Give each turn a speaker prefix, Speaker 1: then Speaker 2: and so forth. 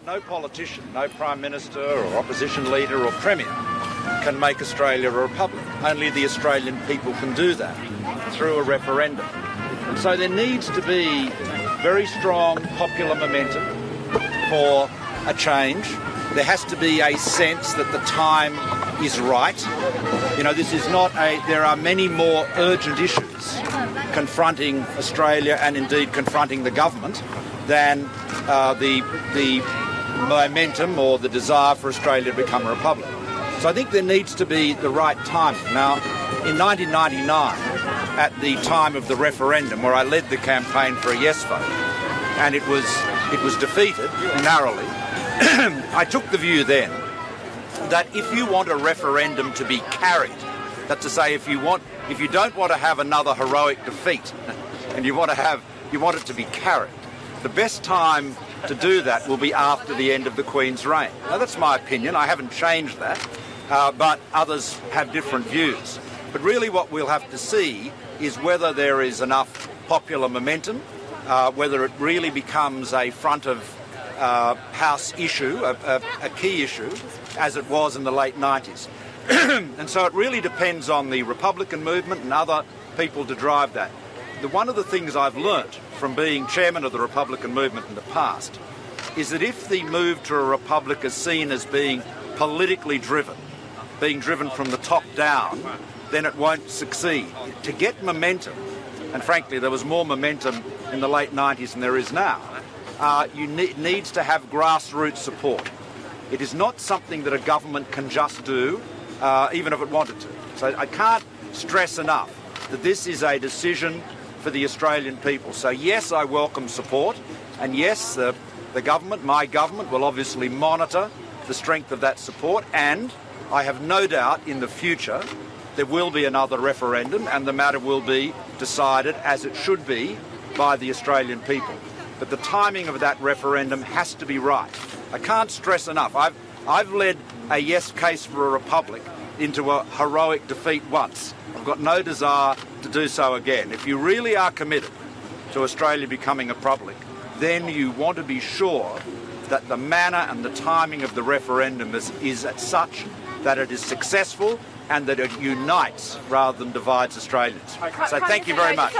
Speaker 1: no politician, no Prime Minister or opposition leader or Premier can make Australia a republic. Only the Australian people can do that through a referendum. And so there needs to be very strong popular momentum for a change. There has to be a sense that the time is right. You know, this is not there are many more urgent issues confronting Australia and indeed confronting the government than the momentum or the desire for Australia to become a republic. So I think there needs to be the right timing. Now, in 1999, at the time of the referendum, where I led the campaign for a yes vote, and it was defeated narrowly, I took the view then that if you want a referendum to be carried, that's to say, if you don't want to have another heroic defeat, and you want it to be carried, the best time to do that will be after the end of the Queen's reign. Now, that's my opinion. I haven't changed that, but others have different views. But really what we'll have to see is whether there is enough popular momentum, whether it really becomes a front of house issue, a key issue, as it was in the late 90s. And so it really depends on the Republican movement and other people to drive that. One of the things I've learnt from being chairman of the Republican movement in the past is that if the move to a republic is seen as being politically driven, being driven from the top down, then it won't succeed. To get momentum, and frankly there was more momentum in the late 90s than there is now, needs to have grassroots support. It is not something that a government can just do, even if it wanted to. So I can't stress enough that this is a decision for the Australian people. So yes, I welcome support, and yes, the government, my government, will obviously monitor the strength of that support, and I have no doubt in the future there will be another referendum and the matter will be decided as it should be by the Australian people. But the timing of that referendum has to be right. I can't stress enough. I've led a yes case for a republic into a heroic defeat once. I've got no desire to do so again. If you really are committed to Australia becoming a republic, then you want to be sure that the manner and the timing of the referendum is at such that it is successful and that it unites rather than divides Australians. So thank you very much.